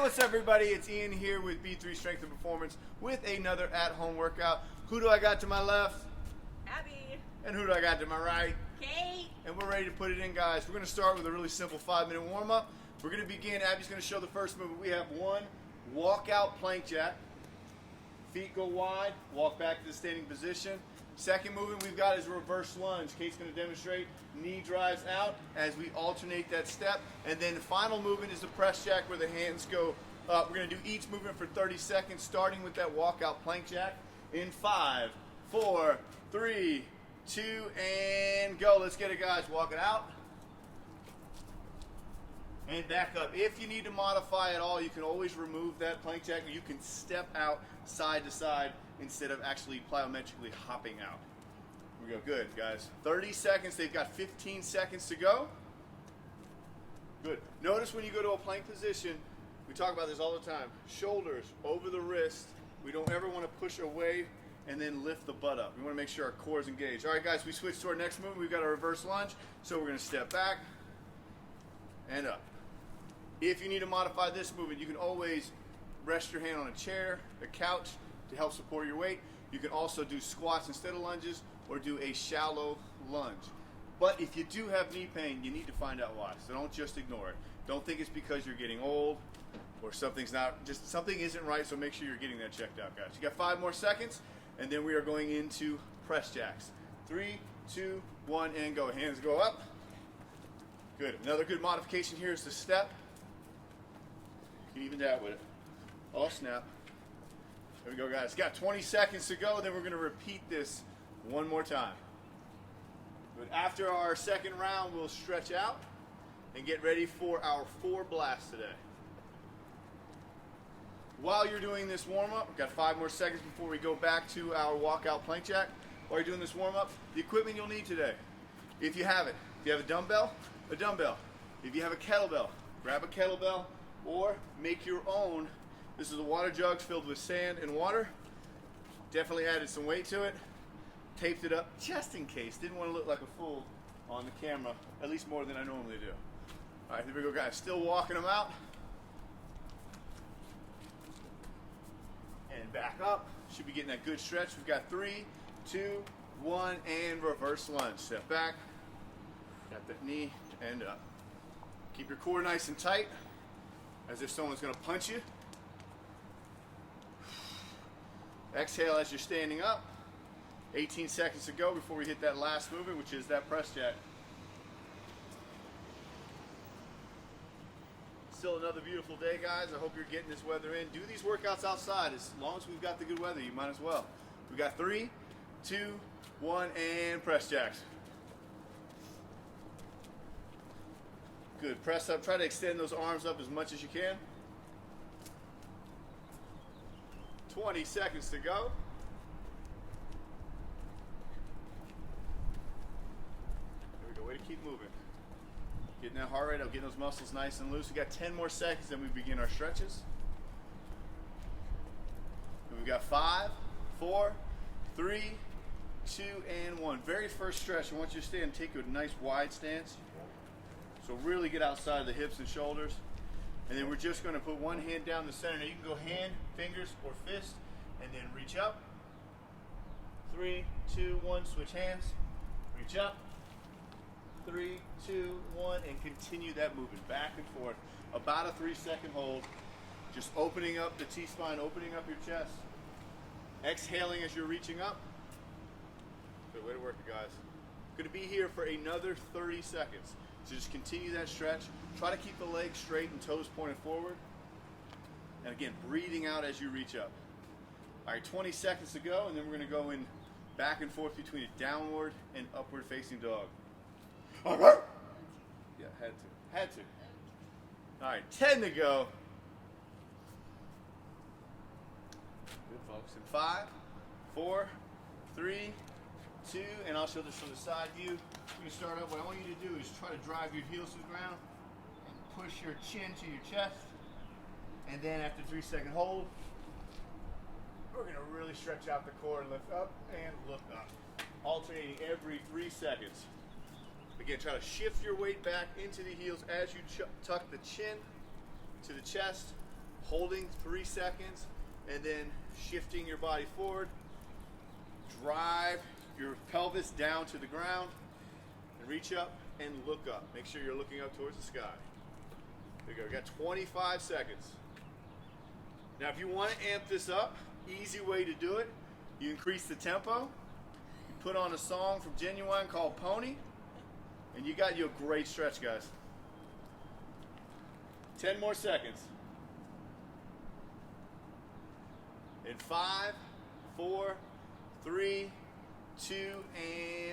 what's up everybody? It's Ian here with B3 Strength and Performance with another at-home workout. Who do I got to my left? Abby. And who do I got to my right? Kate. And we're ready to put it in, guys. We're going to start with a really simple 5-minute warm-up. We're going to begin. Abby's going to show the first movement. We have one walkout plank jack. Feet go wide, walk back to the standing position. Second movement we've got is reverse lunge. Kate's going to demonstrate. Knee drives out as we alternate that step. And then the final movement is the press jack where the hands go up. We're going to do each movement for 30 seconds, starting with that walkout plank jack. In 5, 4, 3, 2, and go. Let's get it, guys. Walk it out. And back up. If you need to modify at all, you can always remove that plank jack. You can step out side to side instead of actually plyometrically hopping out. Here we go. Good, guys. 30 seconds. They've got 15 seconds to go. Good. Notice when you go to a plank position, we talk about this all the time. Shoulders over the wrist. We don't ever want to push away and then lift the butt up. We want to make sure our core is engaged. All right, guys, we switch to our next move. We've got a reverse lunge. So we're going to step back and up. If you need to modify this movement, you can always rest your hand on a chair, a couch to help support your weight. You can also do squats instead of lunges or do a shallow lunge. But if you do have knee pain, you need to find out why. So don't just ignore it. Don't think it's because you're getting old or something isn't right, so make sure you're getting that checked out, guys. You got 5 more seconds, and then we are going into press jacks. 3, 2, 1, and go. Hands go up. Good. Another good modification here is the step. You can even that with it. Oh, snap. There we go, guys. Got 20 seconds to go, then we're going to repeat this one more time. But after our second round, we'll stretch out and get ready for our 4 blasts today. While you're doing this warm-up, we've got 5 more seconds before we go back to our walkout plank jack. While you're doing this warm-up, the equipment you'll need today. If you have it, if you have a dumbbell. If you have a kettlebell, grab a kettlebell or make your own. This is a water jug filled with sand and water. Definitely added some weight to it. Taped it up just in case. Didn't want to look like a fool on the camera, at least more than I normally do. All right, here we go, guys. Still walking them out. And back up. Should be getting that good stretch. We've got 3, 2, 1, and reverse lunge. Step back. Got that knee and up. Keep your core nice and tight, as if someone's going to punch you. Exhale as you're standing up. 18 seconds to go before we hit that last movement, which is that press jack. Still another beautiful day, guys. I hope you're getting this weather in. Do these workouts outside. As long as we've got the good weather, you might as well. We got 3, 2, 1, and press jacks. Good. Press up. Try to extend those arms up as much as you can. 20 seconds to go. There we go. Way to keep moving. Getting that heart rate up, getting those muscles nice and loose. We got 10 more seconds, then we begin our stretches. And we've got 5, 4, 3, 2, and 1. Very first stretch, I want you to stand, take a nice wide stance. So really get outside of the hips and shoulders. And then we're just going to put one hand down the center. Now you can go hand, fingers, or fist, and then reach up. 3, 2, 1, switch hands. Reach up. 3, 2, 1, and continue that movement back and forth. About a 3-second hold. Just opening up the T-spine, opening up your chest. Exhaling as you're reaching up. Good way to work it, guys. Going to be here for another 30 seconds. So just continue that stretch. Try to keep the legs straight and toes pointed forward. And again, breathing out as you reach up. All right, 20 seconds to go, and then we're going to go in back and forth between a downward and upward facing dog. All right. Yeah, had to. All right, 10 to go. Good, folks. In 5, 4, 3, 2, and I'll show this from the side view. We're going to start up. What I want you to do is try to drive your heels to the ground and push your chin to your chest. And then after 3-second hold, we're going to really stretch out the core and lift up and look up. Alternating every 3 seconds. Again, try to shift your weight back into the heels as you tuck the chin to the chest. holding 3 seconds, and then shifting your body forward. Drive your pelvis down to the ground, and reach up and look up. Make sure you're looking up towards the sky. There you go, we got 25 seconds. Now if you want to amp this up, easy way to do it, you increase the tempo, you put on a song from Genuine called Pony, and you got you a great stretch, guys. 10 more seconds. In 5, 4, 3, 2,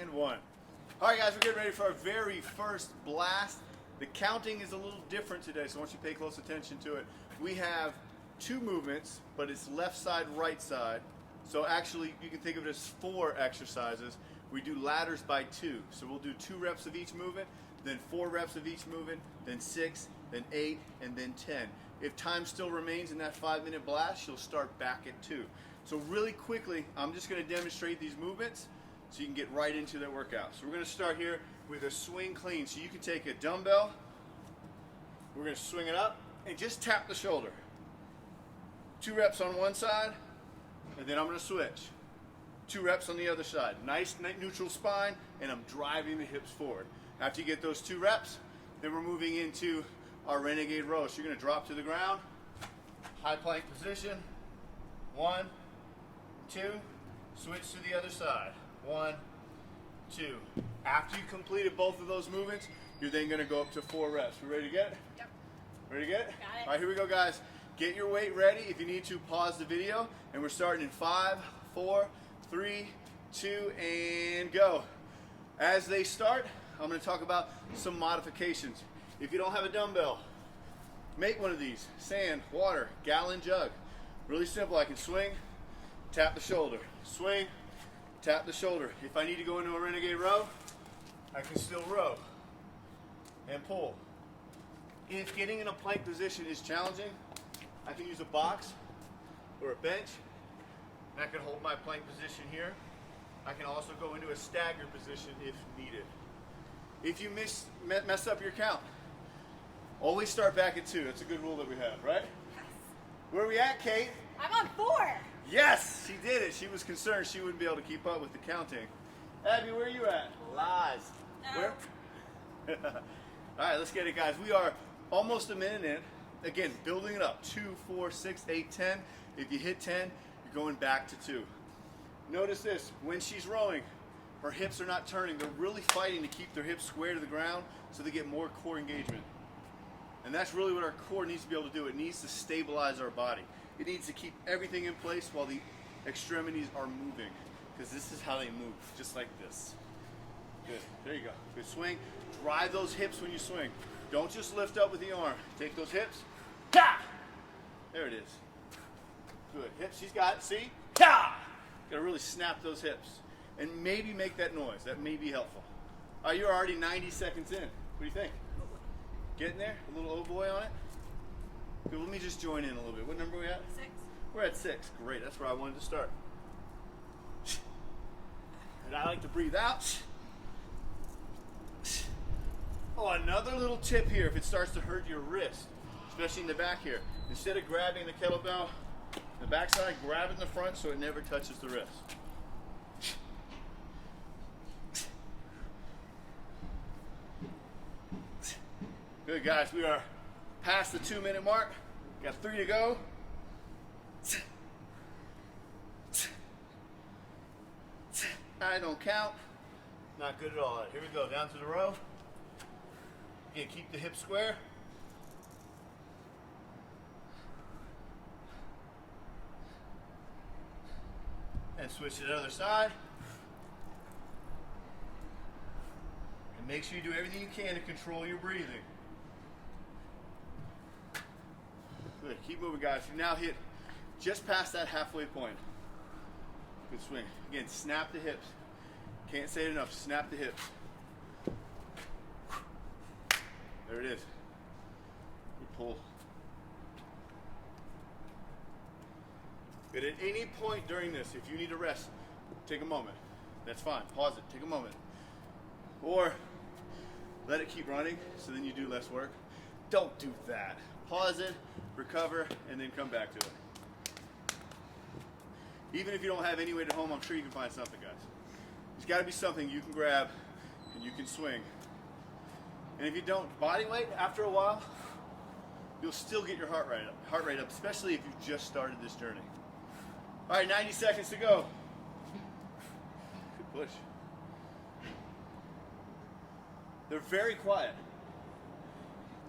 and 1. All right, guys, we're getting ready for our very first blast. The counting is a little different today, so I want you to pay close attention to it. We have 2 movements, but it's left side, right side. So actually, you can think of it as 4 exercises. We do ladders by 2. So we'll do 2 reps of each movement, then 4 reps of each movement, then 6, then 8, and then 10. If time still remains in that 5-minute blast, you'll start back at 2. So really quickly, I'm just going to demonstrate these movements so you can get right into the workout. So we're going to start here with a swing clean. So you can take a dumbbell, we're going to swing it up, and just tap the shoulder. 2 reps on one side, and then I'm going to switch. 2 reps on the other side. Nice neutral spine, and I'm driving the hips forward. After you get those 2 reps, then we're moving into our Renegade Row. So you're going to drop to the ground, high plank position. 1, 2, switch to the other side. 1, 2. After you completed both of those movements, you're then going to go up to 4 reps. We ready to get? Yep. Ready to get? Got it. All right, here we go, guys. Get your weight ready. If you need to, pause the video. And we're starting in 5, 4, 3, 2, and go. As they start, I'm going to talk about some modifications. If you don't have a dumbbell, make one of these. Sand, water, gallon jug. Really simple. I can swing, tap the shoulder. Swing, tap the shoulder. If I need to go into a Renegade row, I can still row and pull. If getting in a plank position is challenging, I can use a box or a bench, and I can hold my plank position here. I can also go into a stagger position if needed. If you mess up your count, always start back at 2. That's a good rule that we have, right? Yes. Where are we at, Kate? I'm on 4. Yes, she did it. She was concerned she wouldn't be able to keep up with the counting. Abby, where are you at? Lies. No. Where? All right, let's get it, guys. We are almost a minute in. Again, building it up. 2, 4, 6, 8, 10. If you hit 10, you're going back to 2. Notice this. When she's rowing, her hips are not turning. They're really fighting to keep their hips square to the ground so they get more core engagement. And that's really what our core needs to be able to do. It needs to stabilize our body. It needs to keep everything in place while the extremities are moving, because this is how they move, just like this. Good. There you go. Good swing. Drive those hips when you swing. Don't just lift up with the arm. Take those hips. Ha! There it is. Good. Hips. She's got it. See? Ha! Got to really snap those hips. And maybe make that noise. That may be helpful. All right, you're already 90 seconds in. What do you think? Getting there? A little oh boy on it? Good, let me just join in a little bit. What number are we at? 6. We're at 6. Great, that's where I wanted to start. And I like to breathe out. Oh, another little tip here if it starts to hurt your wrist, especially in the back here. Instead of grabbing the kettlebell, the backside, grab it in the front so it never touches the wrist. Good, guys. We are past the 2-minute mark. Got 3 to go. I don't count. Not good at all. Here we go. Down to the row. Again, keep the hips square. And switch to the other side. And make sure you do everything you can to control your breathing. Good. Keep moving, guys. You now hit just past that halfway point. Good swing. Again, snap the hips. Can't say it enough. Snap the hips. There it is. Good pull. Good. At any point during this, if you need to rest, take a moment. That's fine. Pause it. Take a moment. Or let it keep running so then you do less work. Don't do that. pause it, recover, and then come back to it. Even if you don't have any weight at home, I'm sure you can find something, guys. There's got to be something you can grab and you can swing. And if you don't, body weight, after a while, you'll still get your heart rate up, especially if you've just started this journey. All right, 90 seconds to go. Good push. They're very quiet.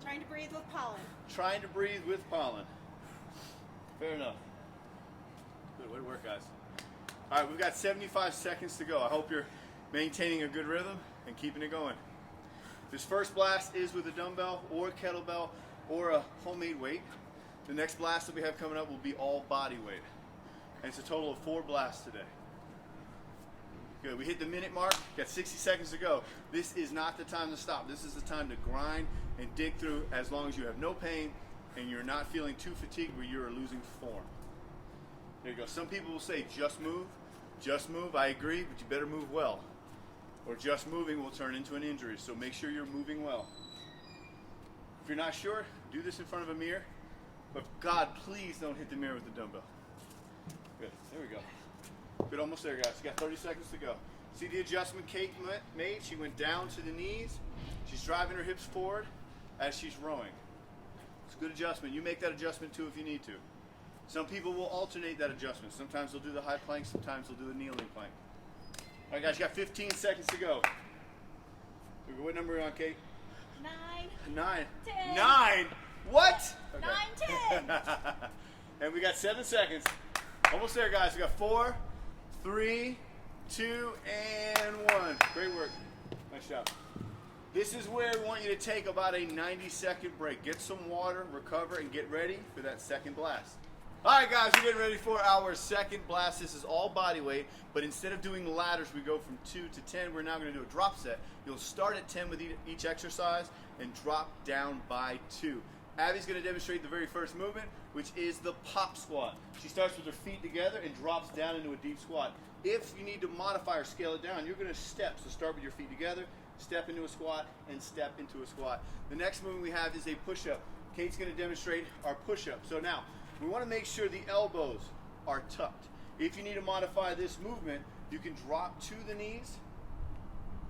Trying to breathe with pollen. Trying to breathe with pollen. Fair enough. Good, way to work, guys. All right, we've got 75 seconds to go. I hope you're maintaining a good rhythm and keeping it going. This first blast is with a dumbbell or a kettlebell or a homemade weight. The next blast that we have coming up will be all body weight. And it's a total of 4 blasts today. Good, we hit the minute mark, got 60 seconds to go. This is not the time to stop. This is the time to grind and dig through as long as you have no pain and you're not feeling too fatigued where you're losing form. There you go. Some people will say just move. Just move, I agree, but you better move well. Or just moving will turn into an injury, so make sure you're moving well. If you're not sure, do this in front of a mirror. But God, please don't hit the mirror with the dumbbell. Good, there we go. Good, almost there, guys. You got 30 seconds to go. See the adjustment Kate made? She went down to the knees. She's driving her hips forward as she's rowing. It's a good adjustment. You make that adjustment too if you need to. Some people will alternate that adjustment. Sometimes they'll do the high plank, sometimes they'll do the kneeling plank. All right, guys, you got 15 seconds to go. What number are you on, Kate? 9. 10. 9? What? Okay. 9, 10. And we got 7 seconds. Almost there, guys. We got 4, 3, 2, and 1. Great work. Nice job. This is where we want you to take about a 90-second break. Get some water, recover, and get ready for that second blast. All right, guys, we're getting ready for our second blast. This is all body weight, but instead of doing ladders, we go from 2 to 10. We're now going to do a drop set. You'll start at 10 with each exercise and drop down by 2. Abby's going to demonstrate the very first movement, which is the pop squat. She starts with her feet together and drops down into a deep squat. If you need to modify or scale it down, you're going to step. So start with your feet together, step into a squat, and step into a squat. The next movement we have is a push-up. Kate's going to demonstrate our push-up. So now, we want to make sure the elbows are tucked. If you need to modify this movement, you can drop to the knees,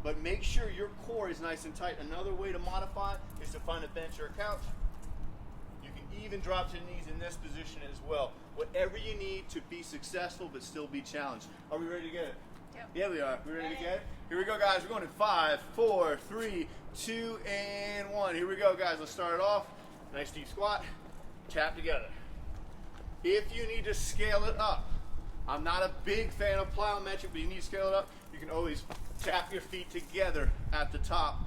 but make sure your core is nice and tight. Another way to modify is to find a bench or a couch. You can even drop to the knees in this position as well. Whatever you need to be successful but still be challenged. Are we ready to get it? Yep. Yeah, we are. We ready to get it? Here we go, guys. We're going in 5, 4, 3, 2, and 1. Here we go, guys. Let's start it off. Nice deep squat. Tap together. If you need to scale it up, I'm not a big fan of plyometric, but you need to scale it up, you can always tap your feet together at the top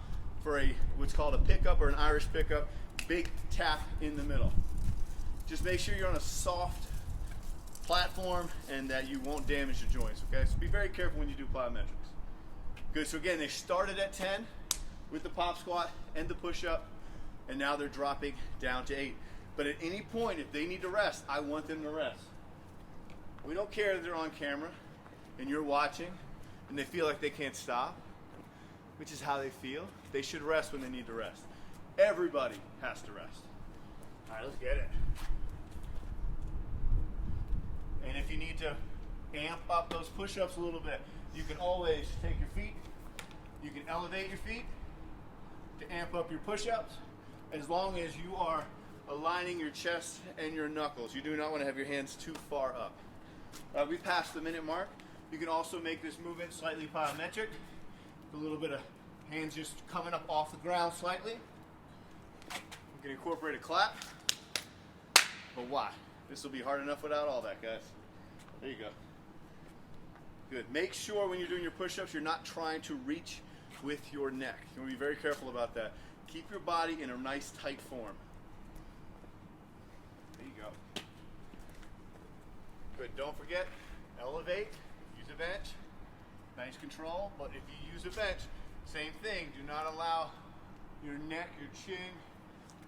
for a what's called a pickup or an Irish pickup. Big tap in the middle. Just make sure you're on a soft platform and that you won't damage the joints, okay? So be very careful when you do plyometrics. Good, so again, they started at 10 with the pop squat and the push-up, and now they're dropping down to 8. But at any point, if they need to rest, I want them to rest. We don't care if they're on camera and you're watching and they feel like they can't stop, which is how they feel. They should rest when they need to rest. Everybody has to rest. All right, let's get it. And if you need to amp up those push-ups a little bit, you can always take your feet, you can elevate your feet to amp up your push-ups as long as you are aligning your chest and your knuckles. You do not want to have your hands too far up. We passed the minute mark. You can also make this movement slightly plyometric. A little bit of hands just coming up off the ground slightly. You can incorporate a clap. But why? This will be hard enough without all that, guys. There you go. Good. Make sure when you're doing your push-ups, you're not trying to reach with your neck. You want to be very careful about that. Keep your body in a nice tight form. Good, don't forget, elevate, use a bench, nice control, but if you use a bench, same thing, do not allow your neck, your chin,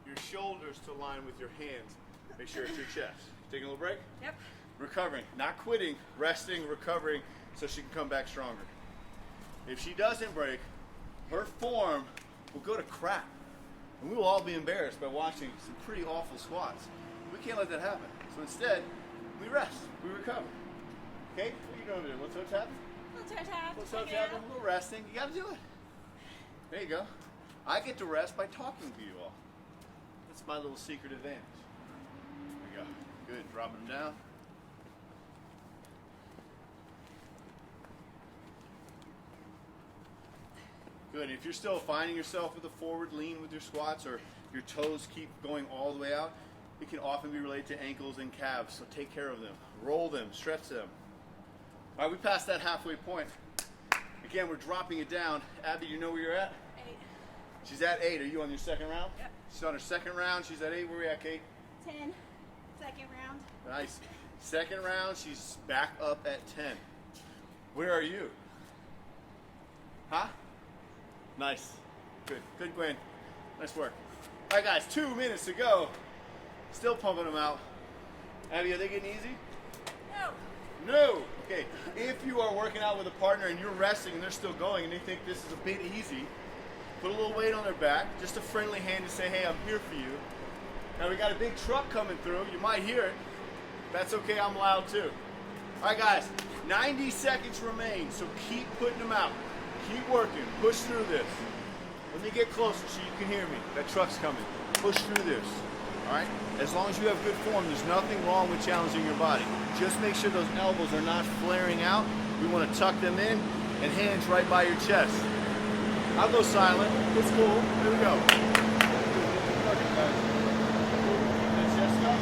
your shoulders to line with your hands. Make sure it's your chest. Taking a little break? Yep. Recovering, not quitting, resting, recovering, so she can come back stronger. If she doesn't break, her form will go to crap. And we will all be embarrassed by watching some pretty awful squats. We can't let that happen. So instead, we rest, we recover. Okay, what are you doing over there? What's happening? What's happening? A little resting. You gotta do it. There you go. I get to rest by talking to you all. That's my little secret advantage. There we go. Good. Dropping them down. Good. If you're still finding yourself with a forward lean with your squats, or your toes keep going all the way out, it can often be related to ankles and calves. So take care of them. Roll them. Stretch them. All right, we passed that halfway point. Again, we're dropping it down. Abby, you know where you're at? 8. She's at 8. Are you on your second round? Yep. She's on her second round. She's at 8. Where are we at, Kate? 10. Second round. Nice. Second round, she's back up at 10. Where are you? Huh? Nice. Good. Good, Gwen. Nice work. All right, guys, 2 minutes to go. Still pumping them out. Abby, are they getting easy? No. No. Okay. If you are working out with a partner and you're resting and they're still going and they think this is a bit easy, put a little weight on their back, just a friendly hand to say, hey, I'm here for you. Now we got a big truck coming through. You might hear it. That's okay, I'm loud too. All right, guys, 90 seconds remain, so keep putting them out. Keep working, push through this. Let me get closer so you can hear me. That truck's coming. Push through this, all right? As long as you have good form, there's nothing wrong with challenging your body. Just make sure those elbows are not flaring out. We want to tuck them in and hands right by your chest. I'll go silent. It's cool. Here we go. Perfect, guys. That chest up.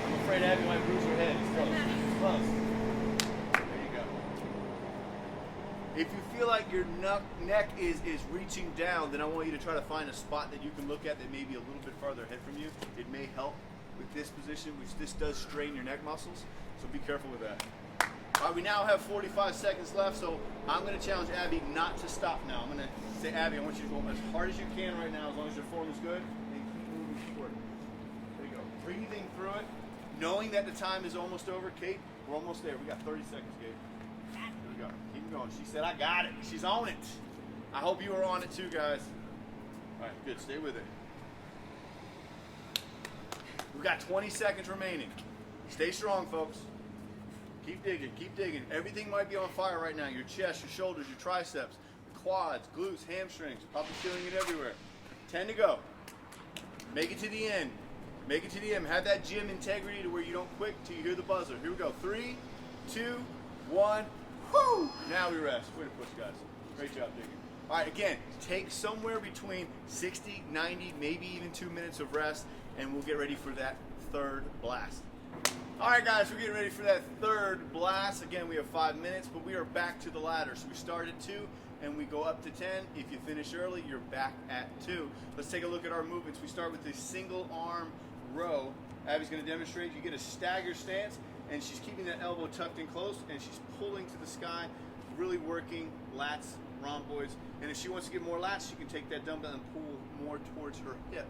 I'm afraid Abby might bruise her head. It's close. It's close. There you go. If you feel like your neck is reaching down, then I want you to try to find a spot that you can look at that may be a little bit farther ahead from you. It may help with this position, which this does strain your neck muscles, so be careful with that. All right, we now have 45 seconds left, so I'm going to challenge Abby not to stop now. I'm going to say, Abby, I want you to go as hard as you can right now, as long as your form is good, and keep moving forward. There you go. Breathing through it, knowing that the time is almost over. Kate, we're almost there. We got 30 seconds, Kate. Here we go. Keep going. She said, I got it. She's on it. I hope you are on it too, guys. All right, good. Stay with it. We've got 20 seconds remaining. Stay strong, folks. Keep digging, keep digging. Everything might be on fire right now. Your chest, your shoulders, your triceps, the quads, glutes, hamstrings. Probably feeling it everywhere. 10 to go. Make it to the end. Make it to the end. Have that gym integrity to where you don't quit till you hear the buzzer. Here we go. 3, 2, 1. Whoo! Now we rest. Way to push, guys. Great job digging. All right, again, take somewhere between 60, 90, maybe even 2 minutes of rest, and we'll get ready for that third blast. All right, guys, we're getting ready for that third blast. Again, we have 5 minutes, but we are back to the ladder. So we start at 2, and we go up to 10. If you finish early, you're back at 2. Let's take a look at our movements. We start with the single arm row. Abby's going to demonstrate. You get a stagger stance, and she's keeping that elbow tucked in close, and she's pulling to the sky, really working lats, rhomboids. And if she wants to get more lats, she can take that dumbbell and pull more towards her hip.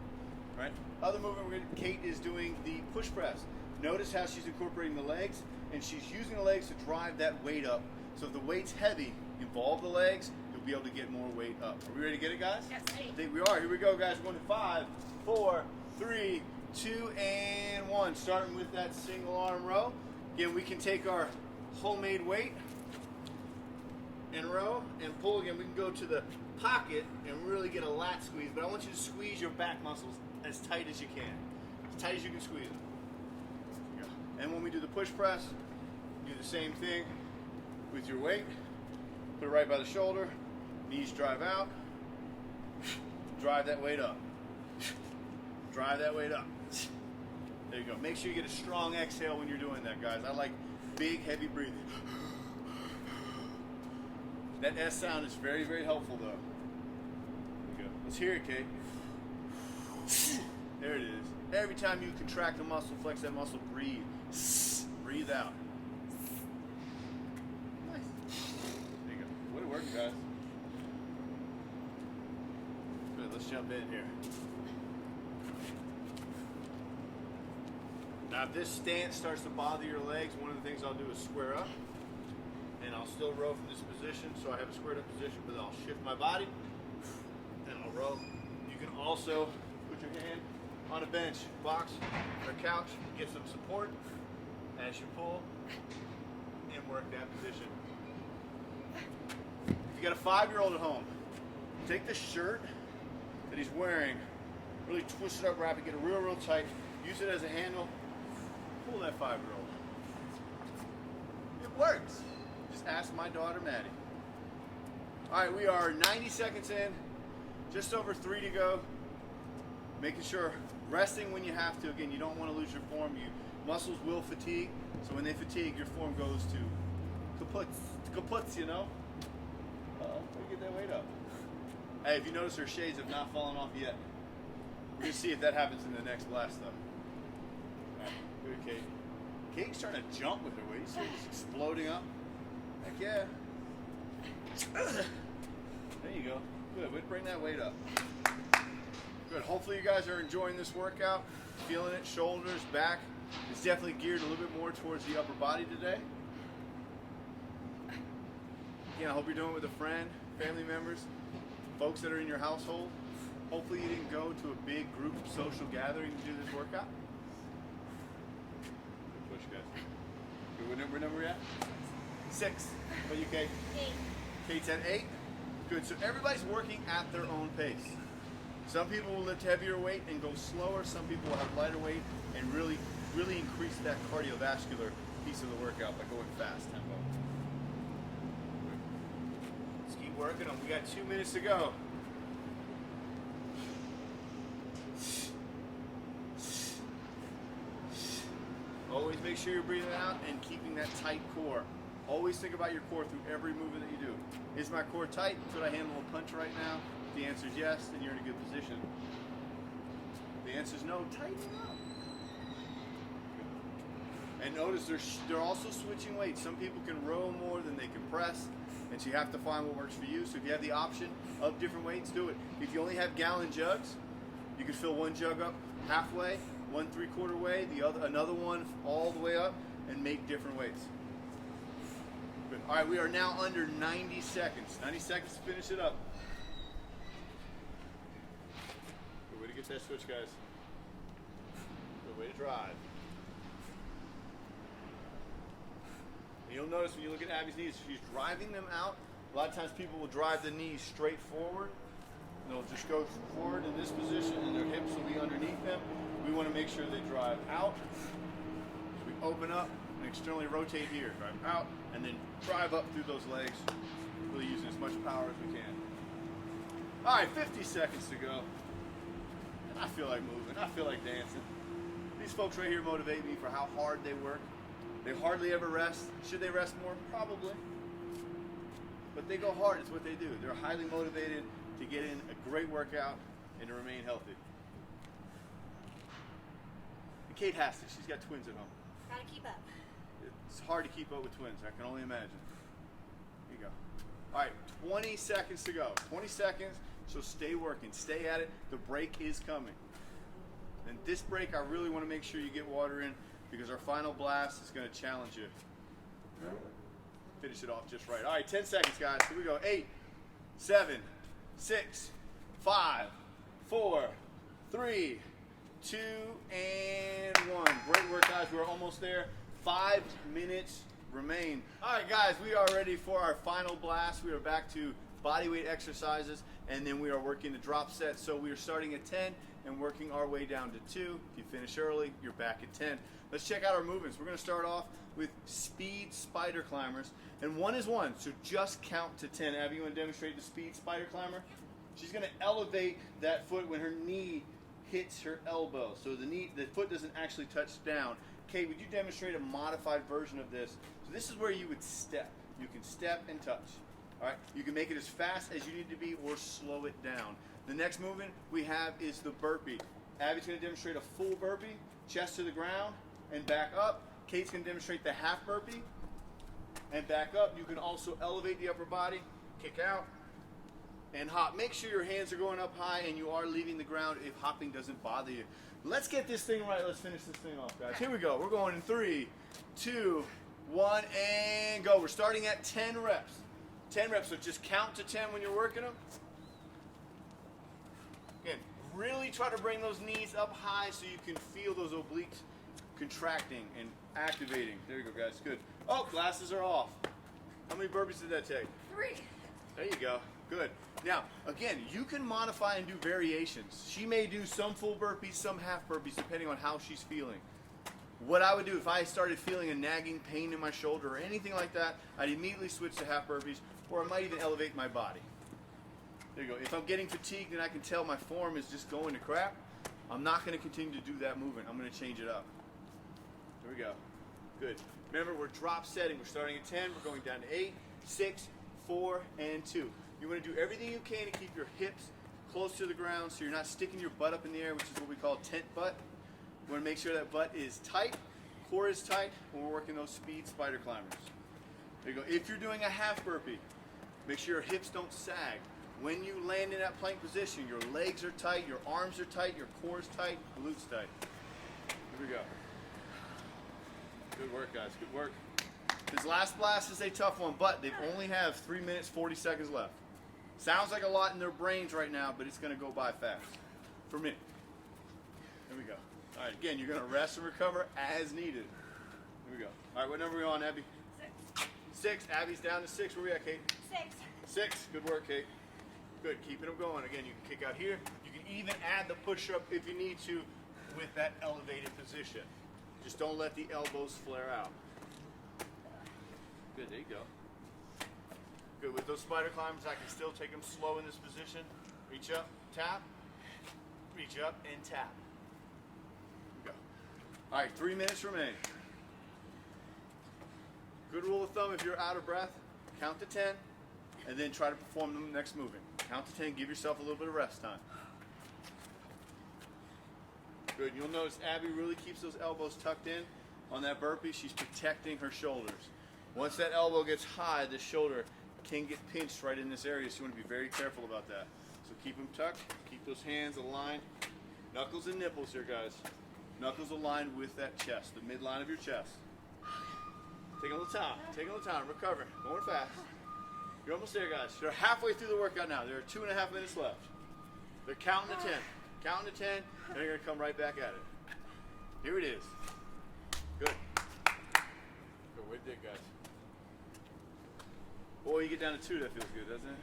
All right. Other movement, Kate is doing the push press. Notice how she's incorporating the legs, and she's using the legs to drive that weight up. So if the weight's heavy, involve the legs, you'll be able to get more weight up. Are we ready to get it, guys? Yes, 8. I think we are. Here we go, guys. We're going to 5, 4, 3, 2, and 1. Starting with that single arm row. Again, we can take our homemade weight and row and pull. Again, we can go to the pocket and really get a lat squeeze, but I want you to squeeze your back muscles as tight as you can. As tight as you can squeeze them. And when we do the push press, do the same thing with your weight. Put it right by the shoulder. Knees drive out. Drive that weight up. Drive that weight up. There you go. Make sure you get a strong exhale when you're doing that, guys. I like big, heavy breathing. That S sound is very, very helpful, though. There you go. Let's hear it, Kate. There it is. Every time you contract the muscle, flex that muscle, breathe. Breathe out. Nice. There you go. Way to work, guys. Good, let's jump in here. Now, if this stance starts to bother your legs, one of the things I'll do is square up, and I'll still row from this position, so I have a squared up position, but I'll shift my body, and I'll row. You can also put your hand on a bench, box, or couch, get some support as you pull, and work that position. If you got a 5-year-old at home, take the shirt that he's wearing, really twist it up, wrap it, get it real tight, use it as a handle, pull that 5-year-old. It works. Just ask my daughter, Maddie. All right, we are 90 seconds in, just over 3 to go. Making sure, resting when you have to. Again, you don't want to lose your form. Muscles will fatigue, so when they fatigue, your form goes to kaputs, you know? Uh-oh, get that weight up. Hey, if you notice, her shades have not fallen off yet. We're going to see if that happens in the next blast, though. All right, good, Kate. Kate's trying to jump with her weight. See, she's exploding up. Heck yeah. There you go. Good, we'd bring that weight up. Good, hopefully you guys are enjoying this workout. Feeling it, shoulders, back. It's definitely geared a little bit more towards the upper body today. Again, I hope you're doing it with a friend, family members, folks that are in your household. Hopefully you didn't go to a big group social gathering to do this workout. Good push, guys. Good, what number are you at? 6. What are you, Kate? 8. Kate's at 8. Good, so everybody's working at their own pace. Some people will lift heavier weight and go slower. Some people will have lighter weight and really increase that cardiovascular piece of the workout by going fast tempo. Let's keep working on. We got 2 minutes to go. Always make sure you're breathing out and keeping that tight core. Always think about your core through every movement that you do. Is my core tight? Could I handle a punch right now? If the answer is yes, then you're in a good position. If the answer is no, tighten up. And notice they're also switching weights. Some people can row more than they can press, and so you have to find what works for you. So if you have the option of different weights, do it. If you only have gallon jugs, you can fill one jug up halfway, one 3/4 way, another one all the way up, and make different weights. Good. All right, we are now under 90 seconds. 90 seconds to finish it up. Good way to get that switch, guys. Good way to drive. And you'll notice when you look at Abby's knees, she's driving them out. A lot of times people will drive the knees straight forward. And they'll just go forward in this position, and their hips will be underneath them. We want to make sure they drive out. So we open up and externally rotate here. Drive out, and then drive up through those legs. Really using as much power as we can. All right, 50 seconds to go. And I feel like moving. I feel like dancing. These folks right here motivate me for how hard they work. They hardly ever rest. Should they rest more? Probably. But they go hard. It's what they do. They're highly motivated to get in a great workout and to remain healthy. And Kate has to. She's got twins at home. Gotta keep up. It's hard to keep up with twins. I can only imagine. Here you go. All right, 20 seconds to go. 20 seconds, so stay working. Stay at it. The break is coming. And this break, I really want to make sure you get water in because our final blast is going to challenge you. Finish it off just right. All right, 10 seconds, guys. Here we go. 8, 7, 6, 5, 4, 3, 2, and 1. Great work, guys. We're almost there. 5 minutes remain. All right, guys, we are ready for our final blast. We are back to bodyweight exercises, and then we are working the drop set. So we are starting at 10 and working our way down to 2. If you finish early, you're back at 10. Let's check out our movements. We're going to start off with speed spider climbers, and 1 is 1, so just count to 10. Abby, you want to demonstrate the speed spider climber? She's going to elevate that foot when her knee hits her elbow, so the foot doesn't actually touch down. Kate, would you demonstrate a modified version of this? So this is where you would step. You can step and touch. All right, you can make it as fast as you need to be or slow it down. The next movement we have is the burpee. Abby's going to demonstrate a full burpee, chest to the ground and back up. Kate's going to demonstrate the half burpee and back up. You can also elevate the upper body, kick out, and hop. Make sure your hands are going up high and you are leaving the ground if hopping doesn't bother you. Let's get this thing right. Let's finish this thing off, guys. Here we go. We're going in 3, 2, 1, and go. We're starting at 10 reps. 10 reps, so just count to 10 when you're working them. Again, really try to bring those knees up high so you can feel those obliques contracting and activating. There you go, guys. Good. Oh, glasses are off. How many burpees did that take? 3. There you go. Good. Now, again, you can modify and do variations. She may do some full burpees, some half burpees, depending on how she's feeling. What I would do if I started feeling a nagging pain in my shoulder or anything like that, I'd immediately switch to half burpees, or I might even elevate my body. There you go. If I'm getting fatigued and I can tell my form is just going to crap, I'm not going to continue to do that movement. I'm going to change it up. There we go. Good. Remember, we're drop setting. We're starting at 10. We're going down to 8, 6, 4, and 2. You want to do everything you can to keep your hips close to the ground so you're not sticking your butt up in the air, which is what we call tent butt. You want to make sure that butt is tight, core is tight when we're working those speed spider climbers. There you go. If you're doing a half burpee, make sure your hips don't sag. When you land in that plank position, your legs are tight, your arms are tight, your core is tight, glutes tight. Here we go. Good work, guys. Good work. This last blast is a tough one, but they only have 3 minutes, 40 seconds left. Sounds like a lot in their brains right now, but it's going to go by fast. For me. Here we go. All right, again, you're going to rest and recover as needed. Here we go. All right, what number are we on, Abby? 6. 6. Abby's down to 6. Where are we at, Kate? 6. 6. Good work, Kate. Good. Keeping them going. Again, you can kick out here. You can even add the push-up if you need to with that elevated position. Just don't let the elbows flare out. Good. There you go. Good. With those spider climbers, I can still take them slow in this position. Reach up, tap. Reach up, and tap. Go. All right, 3 minutes remain. Good rule of thumb, if you're out of breath, count to 10, and then try to perform the next movement. Count to 10, give yourself a little bit of rest time. Good, you'll notice Abby really keeps those elbows tucked in on that burpee. She's protecting her shoulders. Once that elbow gets high, the shoulder can get pinched right in this area, so you want to be very careful about that. So keep them tucked, keep those hands aligned. Knuckles and nipples here, guys. Knuckles aligned with that chest, the midline of your chest. Take a little time, recover, going fast. You're almost there, guys. You're halfway through the workout now. There are 2.5 minutes left. They're counting to 10. Counting to 10, and they're going to come right back at it. Here it is. Good. Good, way to dig, guys. Boy, you get down to 2, that feels good, doesn't it?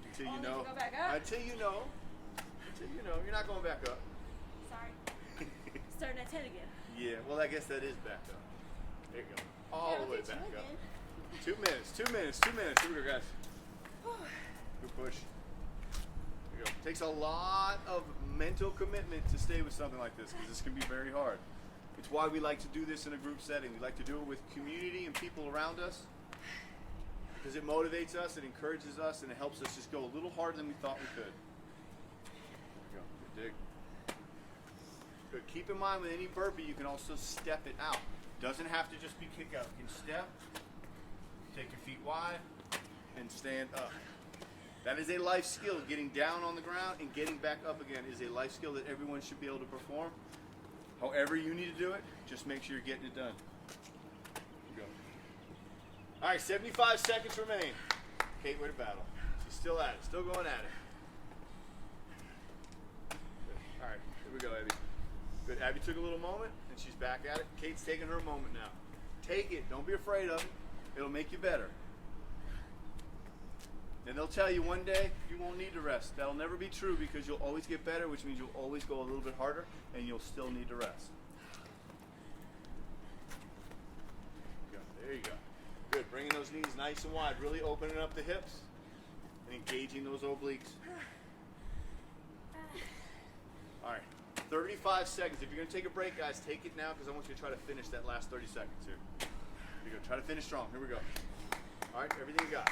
Until you know. Go back up. Until you know. You're not going back up. Sorry. Starting at 10 again. Yeah, well, I guess that is back up. There you go. All the way back up. 2 minutes. 2 minutes. Here we go, guys. Good push. There you go. Takes a lot of mental commitment to stay with something like this because this can be very hard. It's why we like to do this in a group setting. We like to do it with community and people around us because it motivates us, it encourages us, and it helps us just go a little harder than we thought we could. There you go. Good dig. Good. Keep in mind with any burpee, you can also step it out. Doesn't have to just be kick out. You can step, take your feet wide, and stand up. That is a life skill. Getting down on the ground and getting back up again is a life skill that everyone should be able to perform. However you need to do it, just make sure you're getting it done. Go. All right, 75 seconds remain. Kate, way to battle. She's still at it, still going at it. Good. All right, here we go, Abby. Good. Abby took a little moment, and she's back at it. Kate's taking her moment now. Take it. Don't be afraid of it. It'll make you better. And they'll tell you one day you won't need to rest. That'll never be true because you'll always get better, which means you'll always go a little bit harder, and you'll still need to rest. There you go. Good. Bringing those knees nice and wide. Really opening up the hips and engaging those obliques. All right. 35 seconds. If you're going to take a break, guys, take it now because I want you to try to finish that last 30 seconds here. Here we go. Try to finish strong. Here we go. All right. Everything you got.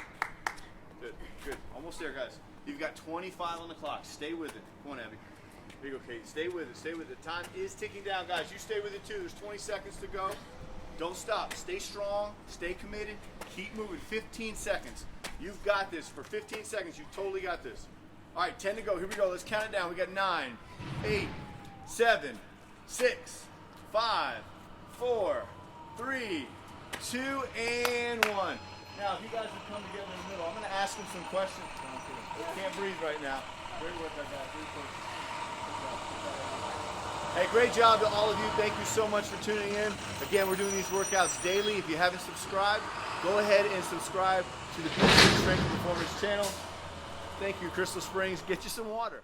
Good. Good. Almost there, guys. You've got 25 on the clock. Stay with it. Come on, Abby. Here you go, Kate. Stay with it. Stay with it. Time is ticking down, guys. You stay with it, too. There's 20 seconds to go. Don't stop. Stay strong. Stay committed. Keep moving. 15 seconds. You've got this. For 15 seconds, you've totally got this. All right, 10 to go. Here we go. Let's count it down. We got 9, 8, 7, 6, 5, 4, 3, 2, and 1. Now, if you guys would come together in the middle, I'm going to ask them some questions. Can't breathe right now. Great work, guys. Hey, great job to all of you. Thank you so much for tuning in. Again, we're doing these workouts daily. If you haven't subscribed, go ahead and subscribe to the Strength and Performance channel. Thank you, Crystal Springs. Get you some water.